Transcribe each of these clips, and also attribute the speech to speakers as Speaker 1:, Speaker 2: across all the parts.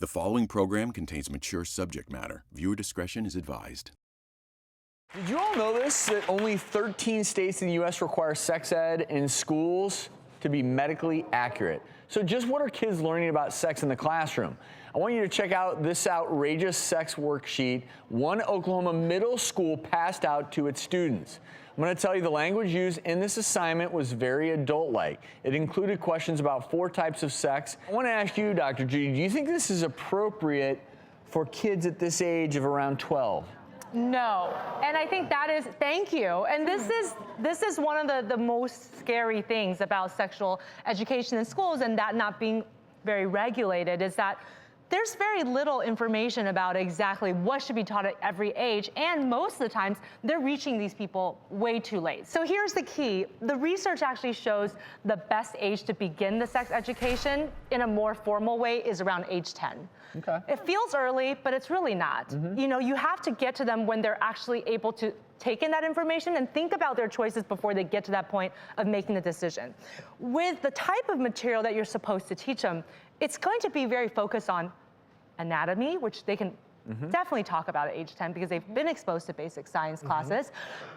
Speaker 1: The following program contains mature subject matter. Viewer discretion is advised.
Speaker 2: Did you all know this? That only 13 states in the U.S. require sex ed in schools to be medically accurate. So just what are kids learning about sex in the classroom? I want you to check out this outrageous sex worksheet one Oklahoma middle school passed out to its students. I'm going to tell you the language used in this assignment was very adult-like. It included questions about 4 types of sex. I want to ask you, Dr. Judy, do you think this is appropriate for kids at this age of around 12?
Speaker 3: No, and I think that is, thank you. And this is one of the most scary things about sexual education in schools and that not being very regulated is that there's very little information about exactly what should be taught at every age, and most of the times they're reaching these people way too late. So here's the key. The research actually shows the best age to begin the sex education in a more formal way is around age 10.
Speaker 2: Okay.
Speaker 3: It feels early, but it's really not. You know, you have to get to them when they're actually able to take in that information and think about their choices before they get to that point of making the decision. With the type of material that you're supposed to teach them, it's going to be very focused on anatomy, which they can definitely talk about at age 10 because they've been exposed to basic science classes,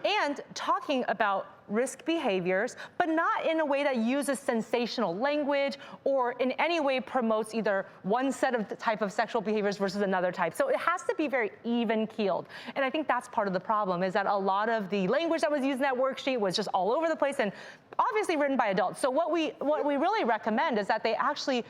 Speaker 3: and talking about risk behaviors, but not in a way that uses sensational language or in any way promotes either one set of the type of sexual behaviors versus another type. So it has to be very even-keeled. And I think that's part of the problem is that a lot of the language that was used in that worksheet was just all over the place and obviously written by adults. So what we really recommend is that they actually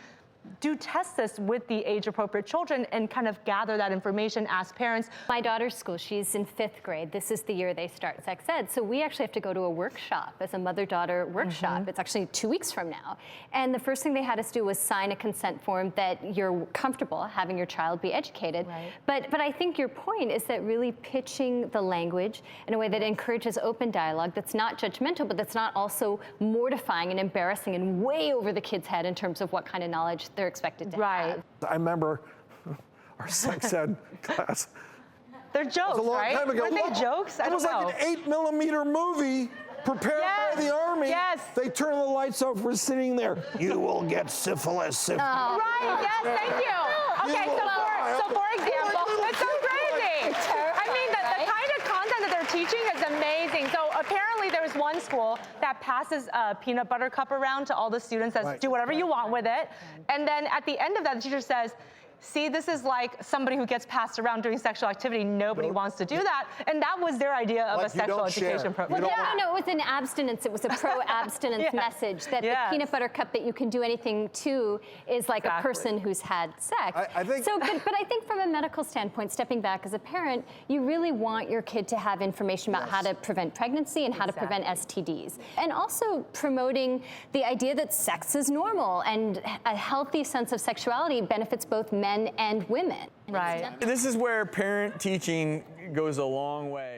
Speaker 3: do test this with the age-appropriate children and kind of gather that information as parents.
Speaker 4: My daughter's school, she's in 5th grade. This is the year they start sex ed. So we actually have to go to a workshop as a mother-daughter workshop. It's actually 2 weeks from now. And the first thing they had us do was sign a consent form that you're comfortable having your child be educated.
Speaker 3: Right.
Speaker 4: But I think your point is that really pitching the language in a way that encourages open dialogue, that's not judgmental, but that's not also mortifying and embarrassing and way over the kid's head in terms of what kind of knowledge they're expected to have.
Speaker 5: I remember our sex ed class.
Speaker 3: They're jokes,
Speaker 5: A long
Speaker 3: right?
Speaker 5: time ago.
Speaker 3: Were they
Speaker 5: Look,
Speaker 3: jokes? I
Speaker 5: it
Speaker 3: don't
Speaker 5: was
Speaker 3: know.
Speaker 5: like an 8mm movie prepared by the Army.
Speaker 3: Yes.
Speaker 5: They turn the lights off. We're sitting there. You will get syphilis.
Speaker 3: Right, yes, thank you. Okay, so for example, it's so crazy. I mean, the kind of content that they're teaching is amazing. So apparently there was one school that passes a peanut butter cup around to all the students that do whatever you want with it. And then at the end of that, the teacher says, see, this is like somebody who gets passed around doing sexual activity. Nobody wants to do that. And that was their idea of a sexual education program.
Speaker 4: Well, no, it was an abstinence. It was a pro-abstinence message that the peanut butter cup that you can do anything to is like a person who's had sex.
Speaker 5: I think
Speaker 4: so, but I think from a medical standpoint, stepping back as a parent, you really want your kid to have information about how to prevent pregnancy and how to prevent STDs. And also promoting the idea that sex is normal and a healthy sense of sexuality benefits both men and women.
Speaker 3: Right.
Speaker 2: This is where parent teaching goes a long way.